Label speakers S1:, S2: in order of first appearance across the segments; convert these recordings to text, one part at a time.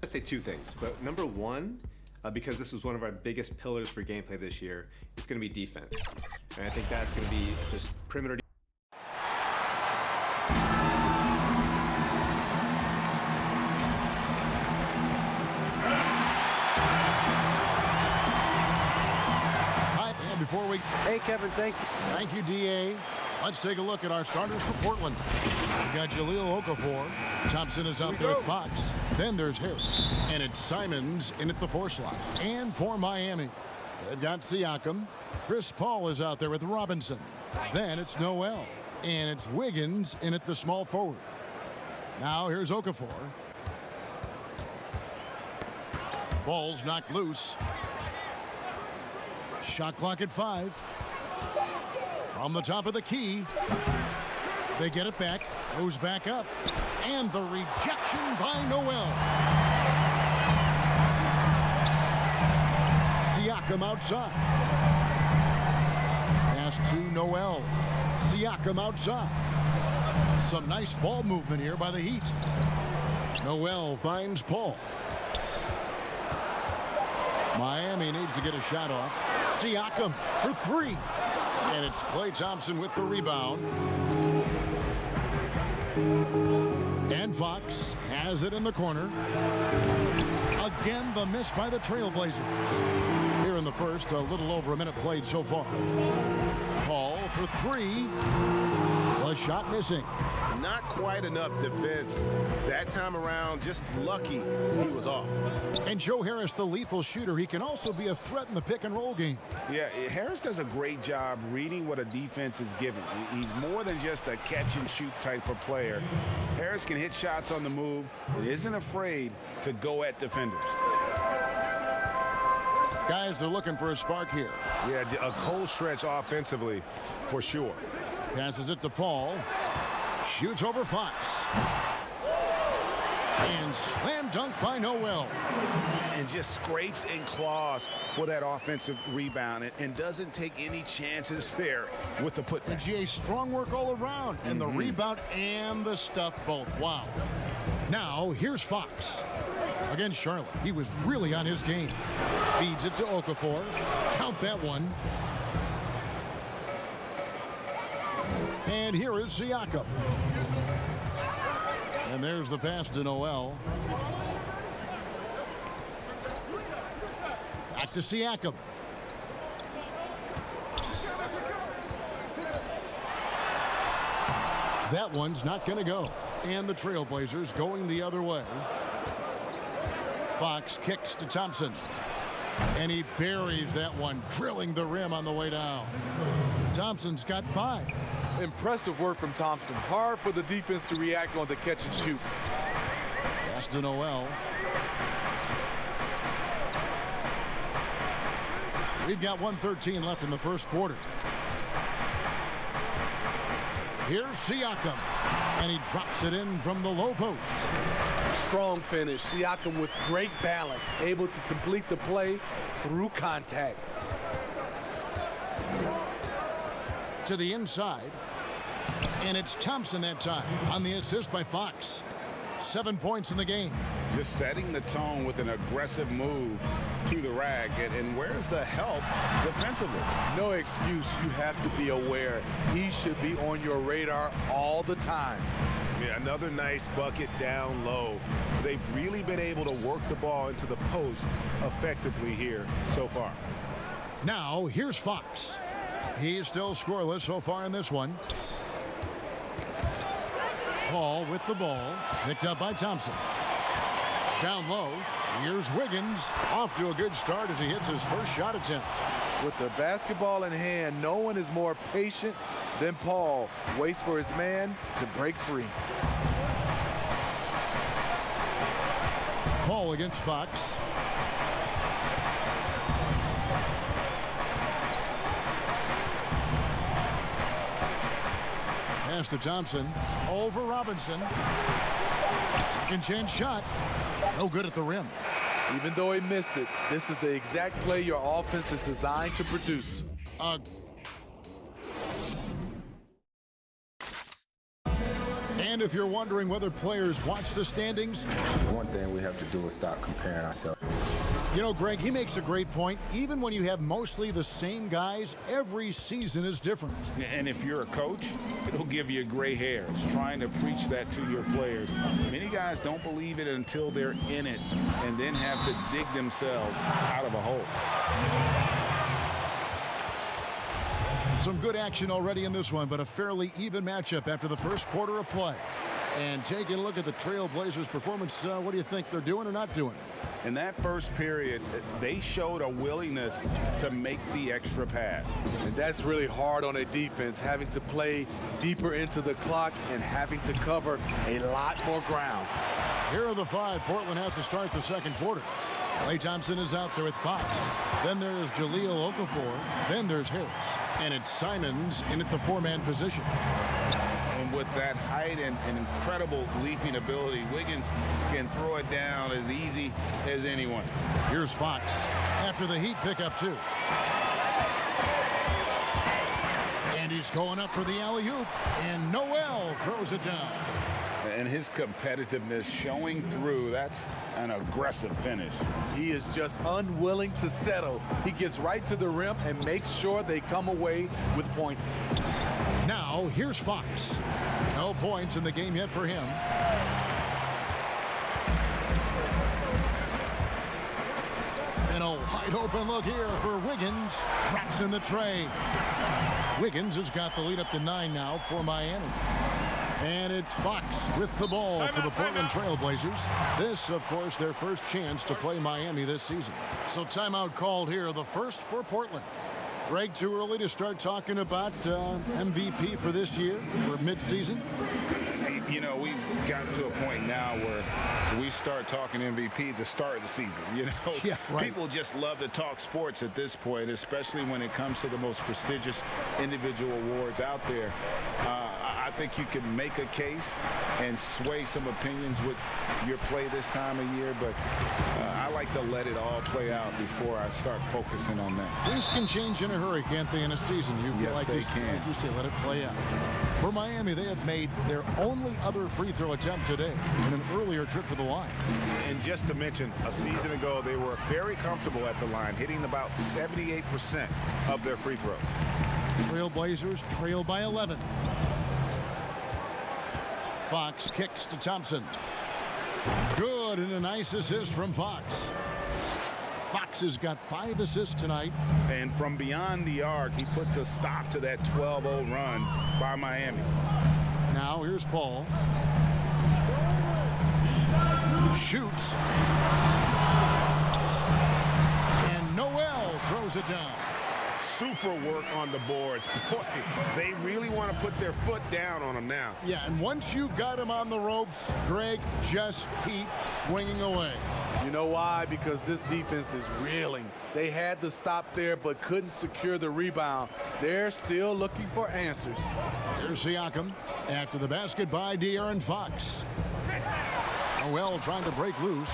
S1: I'd say two things, but number one, because this was one of our biggest pillars for gameplay this year, it's going to be defense. And I think that's going to be just perimeter.
S2: Before we...
S3: Hey, Kevin, thank you.
S2: Thank you, D.A. Let's take a look at our starters for Portland. We've got Jahlil Okafor. Thompson is out there with Fox. Then there's Harris. And it's Simons in at the 4 slot. And for Miami, they've got Siakam. Chris Paul is out there with Robinson. Then it's Noel. And it's Wiggins in at the small forward. Now here's Okafor. Ball's knocked loose. Shot clock at 5. From the top of the key. They get it back. Goes back up. And the rejection by Noel. Siakam outside. Pass to Noel. Siakam outside. Some nice ball movement here by the Heat. Noel finds Paul. Miami needs to get a shot off. Siakam for 3. And it's Klay Thompson with the rebound. And Fox has it in the corner. Again, the miss by the Trailblazers. Here in the first, a little over a minute played so far. Paul for 3. The shot missing.
S4: Not quite enough defense that time around. Just lucky he was off.
S2: And Joe Harris, the lethal shooter, he can also be a threat in the pick and roll game.
S4: Yeah, Harris does a great job reading what a defense is giving. He's more than just a catch and shoot type of player. Harris can hit shots on the move and isn't afraid to go at defenders.
S2: Guys are looking for a spark here.
S4: Yeah, a cold stretch offensively for sure.
S2: Passes it to Paul. Shoots over Fox. And slam dunk by Noel.
S4: And just scrapes and claws for that offensive rebound and doesn't take any chances there with the putback.
S2: And GA, strong work all around. And the rebound and the stuff both. Wow. Now, here's Fox. Against Charlotte. He was really on his game. Feeds it to Okafor. Count that one. And here is Siakam. And there's the pass to Noel. Back to Siakam. That one's not going to go. And the Trailblazers going the other way. Fox kicks to Thompson. And he buries that one, drilling the rim on the way down. Thompson's got 5.
S5: Impressive work from Thompson. Hard for the defense to react on the catch and shoot.
S2: Pass to Noel. We've got 1:13 left in the first quarter. Here's Siakam. And he drops it in from the low post.
S5: Strong finish. Siakam with great balance. Able to complete the play through contact.
S2: To the inside. And it's Thompson that time on the assist by Fox. 7 points in the game.
S4: Just setting the tone with an aggressive move to the rack. And where's the help defensively?
S5: No excuse. You have to be aware. He should be on your radar all the time.
S4: Yeah, another nice bucket down low. They've really been able to work the ball into the post effectively here so far.
S2: Now, here's Fox. He's still scoreless so far in this one. Paul with the ball. Picked up by Thompson. Down low. Here's Wiggins. Off to a good start as he hits his first shot attempt.
S5: With the basketball in hand, no one is more patient than Paul. Waits for his man to break free.
S2: Paul against Fox. Pass to Thompson. Over Robinson. Second chance shot. No good at the rim.
S5: Even though he missed it, this is the exact play your offense is designed to produce.
S2: And if you're wondering whether players watch the standings,
S3: One thing we have to do is stop comparing ourselves.
S2: you know, Greg, he makes a great point. Even when you have mostly the same guys, every season is different.
S4: And if you're a coach, it'll give you gray hairs trying to preach that to your players. Many guys don't believe it until they're in it and then have to dig themselves out of a hole.
S2: Some good action already in this one, but a fairly even matchup after the first quarter of play. And taking a look at the Trailblazers' performance, what do you think they're doing or not doing?
S4: In that first period, they showed a willingness to make the extra pass.
S5: And that's really hard on a defense, having to play deeper into the clock and having to cover a lot more ground.
S2: Here are the five Portland has to start the second quarter. Klay Thompson is out there with Fox. Then there's Jahlil Okafor. Then there's Harris. And it's Simons in at the four-man position.
S4: And with that height and incredible leaping ability, Wiggins can throw it down as easy as anyone.
S2: Here's Fox after the Heat pick up two. And he's going up for the alley-oop. And Noel throws it down.
S4: And his competitiveness showing through. That's an aggressive finish.
S5: He is just unwilling to settle. He gets right to the rim and makes sure they come away with points.
S2: Now, here's Fox. No points in the game yet for him. And a wide open look here for Wiggins. Drops in the tray. Wiggins has got the lead up to 9 now for Miami. And it's Fox with the ball for the Portland Trailblazers. This, of course, their first chance to play Miami this season. So timeout called here, the first for Portland. Greg, too early to start talking about MVP for this year, for midseason?
S4: You know, we've gotten to a point now where we start talking MVP at the start of the season. You know,
S2: Yeah, right.
S4: People just love to talk sports at this point, especially when it comes to the most prestigious individual awards out there. I think you can make a case and sway some opinions with your play this time of year, but I like to let it all play out before I start focusing on that.
S2: Things can change in a hurry, can't they, in a season? You feel
S4: Yes,
S2: like
S4: they
S2: you,
S4: can.
S2: Like you say, let it play out. For Miami, they have made their only other free throw attempt today in an earlier trip to the line.
S4: And just to mention, a season ago, they were very comfortable at the line, hitting about 78% of their free throws.
S2: Trailblazers trail by 11. Fox kicks to Thompson. Good, and a nice assist from Fox. Fox has got 5 assists tonight.
S4: And from beyond the arc, he puts a stop to that 12-0 run by Miami.
S2: Now here's Paul. Shoots. And Noel throws it down.
S4: Super work on the boards. Boy, they really want to put their foot down on him now.
S2: Yeah, and once you've got him on the ropes, Greg, just keep swinging away.
S5: You know why? Because this defense is reeling. They had to stop there but couldn't secure the rebound. They're still looking for answers.
S2: Here's Siakam after the basket by De'Aaron Fox. Noel trying to break loose.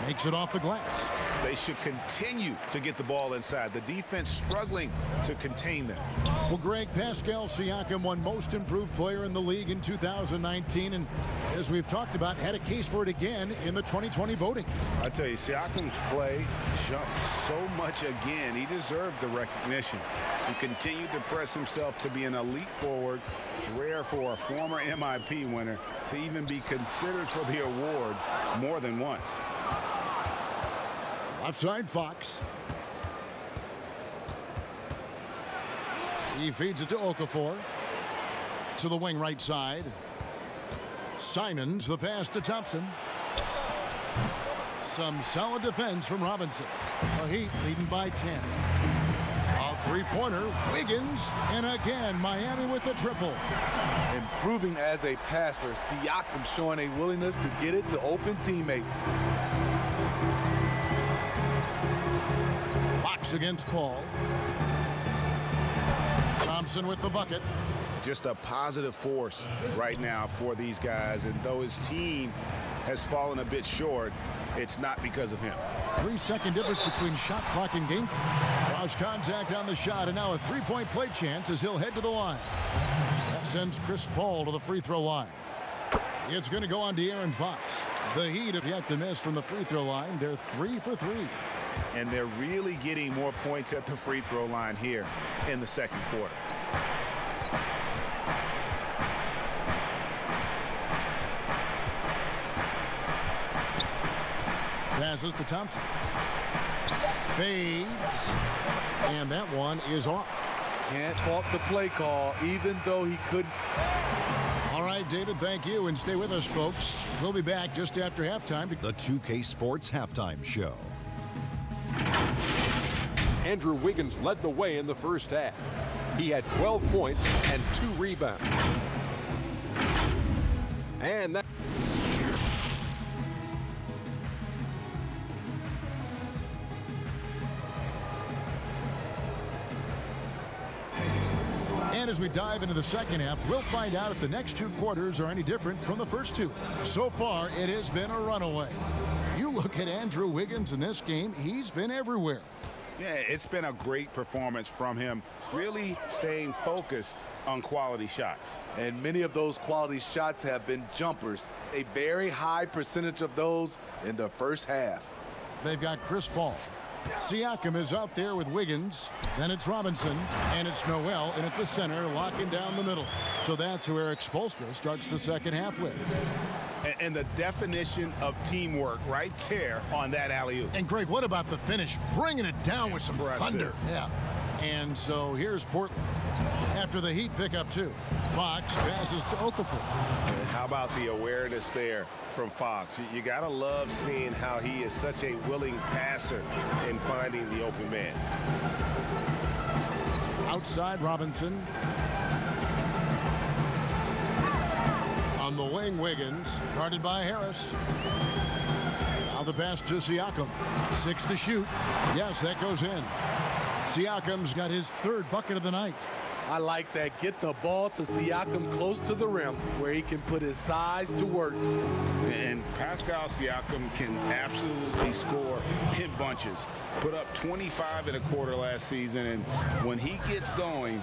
S2: Makes it off the glass.
S4: They should continue to get the ball inside. The defense struggling to contain them.
S2: Well, Greg, Pascal Siakam won Most Improved Player in the league in 2019, and as we've talked about, had a case for it again in the 2020 voting.
S4: I tell you, Siakam's play jumped so much again. He deserved the recognition. He continued to press himself to be an elite forward. Rare for a former MIP winner to even be considered for the award more than once.
S2: Left side, Fox. He feeds it to Okafor. To the wing right side. Simons, the pass to Thompson. Some solid defense from Robinson. The Heat leading by 10. A three-pointer, Wiggins, and again, Miami with the triple.
S5: Improving as a passer, Siakam showing a willingness to get it to open teammates.
S2: Fox against Paul. Thompson with the bucket.
S4: Just a positive force right now for these guys, and though his team has fallen a bit short, it's not because of him.
S2: 3-second difference between shot clock and game. Draws contact on the shot, and now a three-point play chance as he'll head to the line. That sends Chris Paul to the free throw line. It's going to go on De'Aaron Fox. The Heat have yet to miss from the free throw line. They're 3 for 3.
S4: And they're really getting more points at the free throw line here in the second quarter.
S2: Passes to Thompson. Fades. And that one is off.
S5: Can't fault the play call, even though he couldn't.
S2: All right, David, thank you. And stay with us, folks. We'll be back just after halftime.
S6: The 2K Sports Halftime Show.
S7: Andrew Wiggins led the way in the first half. He had 12 points and 2 rebounds. And that.
S2: And as we dive into the second half, we'll find out if the next 2 quarters are any different from the first 2. So far, it has been a runaway. You look at Andrew Wiggins in this game, he's been everywhere.
S4: Yeah, it's been a great performance from him, really staying focused on quality shots.
S5: And many of those quality shots have been jumpers. A very high percentage of those in the first half.
S2: They've got Chris Paul. Siakam is out there with Wiggins. Then it's Robinson. And it's Noel in at the center, locking down the middle. So that's who Eric Spoelstra starts the second half with.
S4: And the definition of teamwork right there on that alley-oop.
S2: And Greg, what about the finish? Bringing it down with some thunder. Yeah. And so here's Portland. After the Heat pick up 2, Fox passes to Okafor.
S8: And how about the awareness there from Fox? You got to love seeing how he is such a willing passer in finding the open man.
S2: Outside Robinson. On the wing, Wiggins, guarded by Harris. Now the pass to Siakam. 6 to shoot. Yes, that goes in. Siakam's got his 3rd bucket of the night.
S5: I like that. Get the ball to Siakam close to the rim where he can put his size to work.
S4: And Pascal Siakam can absolutely score in bunches. Put up 25 in a quarter last season, and when he gets going,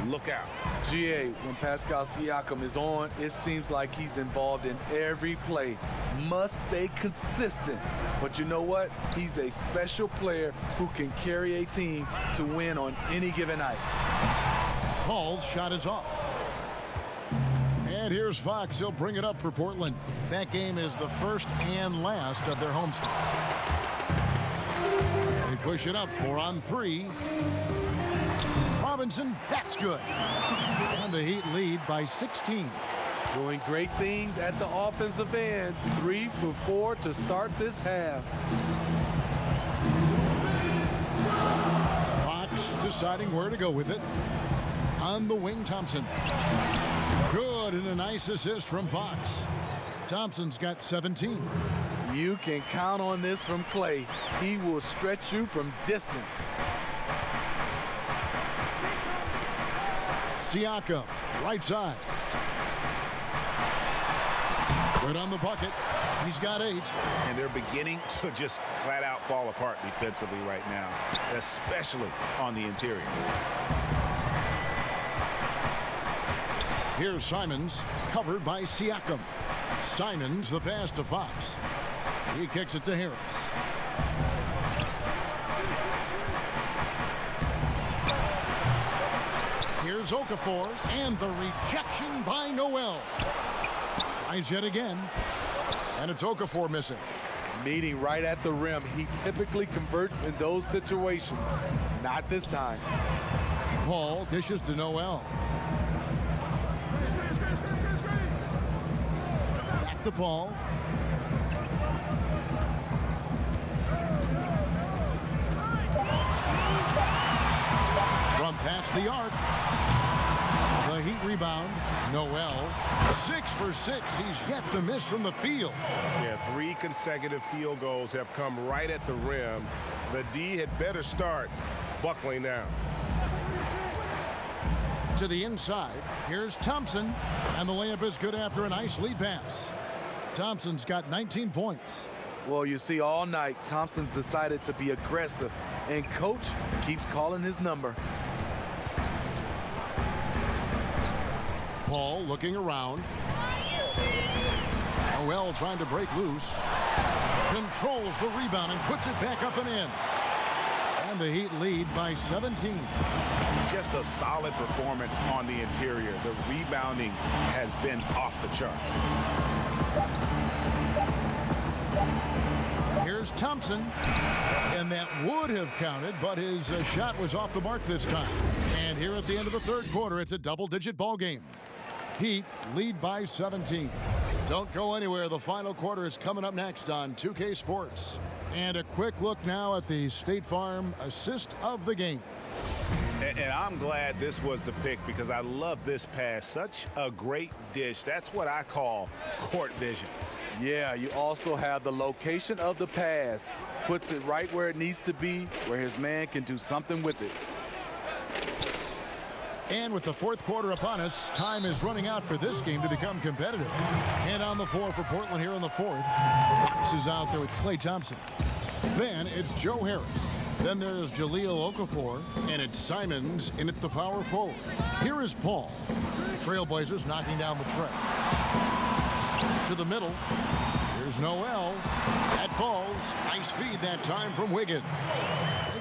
S4: look out.
S5: GA, when Pascal Siakam is on, it seems like he's involved in every play. Must stay consistent. But you know what? He's a special player who can carry a team to win on any given night.
S2: Paul's shot is off. And here's Fox. He'll bring it up for Portland. That game is the first and last of their homestand. They push it up 4 on 3. Robinson, that's good. And the Heat lead by 16.
S5: Doing great things at the offensive end. 3 for 4 to start this half.
S2: Fox deciding where to go with it. On the wing, Thompson. Good, and a nice assist from Fox. Thompson's got 17.
S5: You can count on this from Clay. He will stretch you from distance.
S2: Siakam, right side. Good on the bucket. He's got 8.
S4: And they're beginning to just flat out fall apart defensively right now, especially on the interior.
S2: Here's Simons, covered by Siakam. Simons, the pass to Fox. He kicks it to Harris. Here's Okafor, and the rejection by Noel. Tries yet again, and it's Okafor missing.
S5: Meeting right at the rim. He typically converts in those situations. Not this time.
S2: Paul dishes to Noel. Back to Paul. From past the arc. The Heat rebound. Noel, 6 for 6. He's yet to miss from the field.
S8: Yeah, 3 consecutive field goals have come right at the rim. The D had better start buckling down.
S2: To the inside, here's Thompson, and the layup is good after a nice lead pass. Thompson's got 19 points.
S5: Well, you see, all night, Thompson's decided to be aggressive, and coach keeps calling his number.
S2: Paul looking around. Noel trying to break loose. Controls the rebound and puts it back up and in. And the Heat lead by 17.
S4: Just a solid performance on the interior. The rebounding has been off the charts.
S2: Here's Thompson. And that would have counted, but his shot was off the mark this time. And here at the end of the third quarter, it's a double-digit ball game. Heat lead by 17. Don't go anywhere. The final quarter is coming up next on 2K Sports. And a quick look now at the State Farm assist of the game.
S4: And I'm glad this was the pick because I love this pass. Such a great dish. That's what I call court vision.
S5: Yeah, you also have the location of the pass. Puts it right where it needs to be, where his man can do something with it.
S2: And with the fourth quarter upon us, time is running out for this game to become competitive. And on the floor for Portland here in the fourth, Fox is out there with Klay Thompson. Then it's Joe Harris. Then there's Jahlil Okafor, and it's Simons in at the power forward. Here is Paul. Trailblazers knocking down the tray. To the middle. Here's Noel. At balls. Nice feed that time from Wiggins.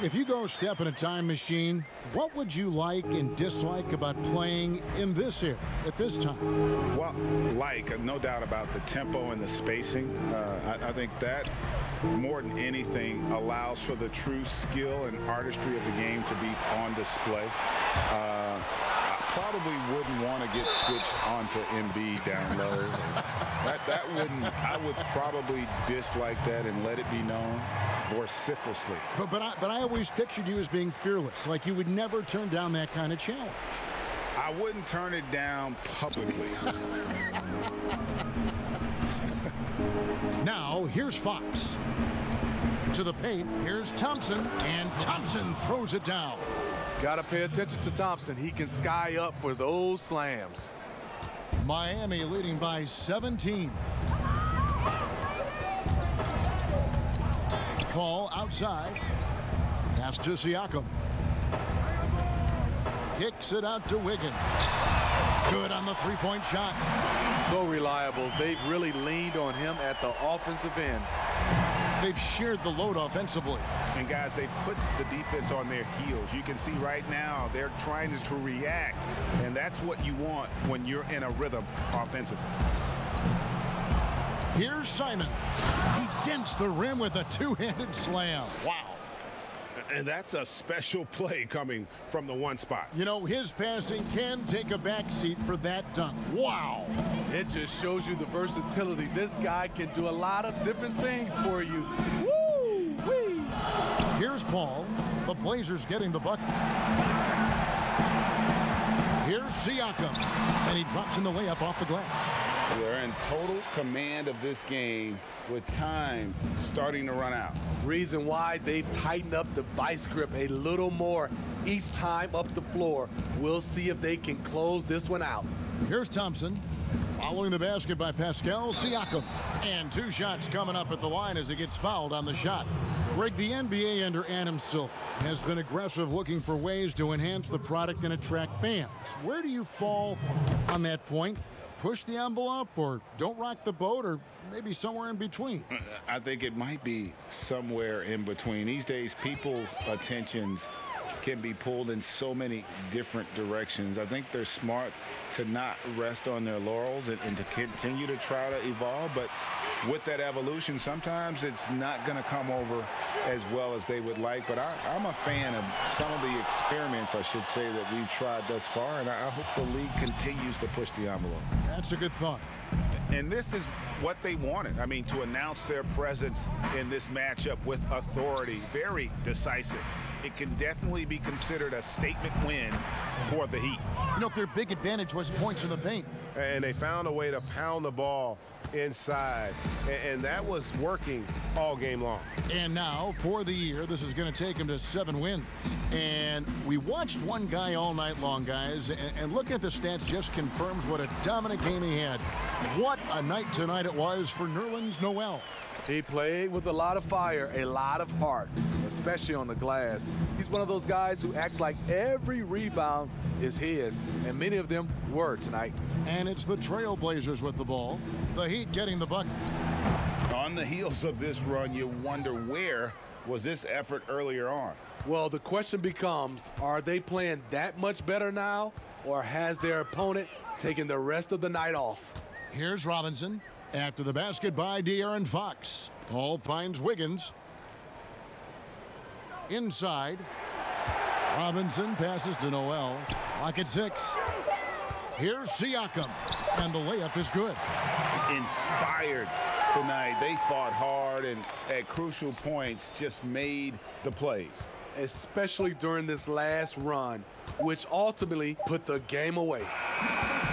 S2: If you go step in a time machine, what would you like and dislike about playing in this era at this time?
S4: Well, no doubt about the tempo and the spacing. I think that more than anything allows for the true skill and artistry of the game to be on display. I probably wouldn't want to get switched onto Embiid down low. That wouldn't. I would probably dislike that and let it be known vociferously.
S2: But I always pictured you as being fearless, like you would never turn down that kind of challenge.
S4: I wouldn't turn it down publicly.
S2: Now, here's Fox. To the paint, here's Thompson, and Thompson throws it down.
S5: Got to pay attention to Thompson. He can sky up for those slams.
S2: Miami leading by 17. Paul outside. Pass to Siakam. Kicks it out to Wiggins. Good on the three-point shot.
S5: So reliable. They've really leaned on him at the offensive end.
S2: They've shared the load offensively.
S4: And guys, they put the defense on their heels. You can see right now they're trying to react, and that's what you want when you're in a rhythm offensively.
S2: Here's Simon. He dents the rim with a two-handed slam. Wow.
S4: And that's a special play coming from the one spot.
S2: You know, his passing can take a backseat for that dunk. Wow.
S5: It just shows you the versatility. This guy can do a lot of different things for you. Woo-wee.
S2: Here's Paul. The Blazers getting the bucket. Here's Siakam. And he drops in the layup off the glass.
S4: They're in total command of this game with time starting to run out.
S5: Reason why they've tightened up the vice grip a little more each time up the floor. We'll see if they can close this one out.
S2: Here's Thompson. Following the basket by Pascal Siakam. And two shots coming up at the line as he gets fouled on the shot. Greg, the NBA under Adam Silver has been aggressive looking for ways to enhance the product and attract fans. Where do you fall on that point? Push the envelope or don't rock the boat or maybe somewhere in between?
S4: I think it might be somewhere in between. These days, people's attentions can be pulled in so many different directions. I think they're smart to not rest on their laurels and to continue to try to evolve. But with that evolution, sometimes it's not going to come over as well as they would like. But I'm a fan of some of the experiments, I should say, that we've tried thus far. And I hope the league continues to push the envelope.
S2: That's a good thought.
S4: And this is what they wanted. I mean, to announce their presence in this matchup with authority, very decisive. It can definitely be considered a statement win for the Heat.
S2: You know, their big advantage was points in the paint.
S8: And they found a way to pound the ball inside, and that was working all game long.
S2: And now, for the year, this is going to take him to 7 wins. And we watched one guy all night long, guys, and looking at the stats just confirms what a dominant game he had. What a night tonight it was for Nerlens Noel.
S5: He played with a lot of fire, a lot of heart. especially on the glass. He's one of those guys who acts like every rebound is his, and many of them were tonight.
S2: And it's the Trailblazers with the ball. The Heat getting the bucket.
S4: On the heels of this run, you wonder where was this effort earlier on?
S5: Well, the question becomes, are they playing that much better now, or has their opponent taken the rest of the night off?
S2: Here's Robinson. After the basket by De'Aaron Fox. Paul finds Wiggins. Inside. Robinson passes to Noel. Clock at 6. Here's Siakam. And the layup is good.
S4: Inspired tonight. They fought hard and at crucial points just made the plays.
S5: Especially during this last run, which ultimately put the game away.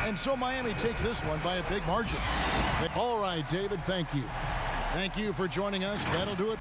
S2: And so Miami takes this one by a big margin. All right, David, thank you. Thank you for joining us. That'll do it.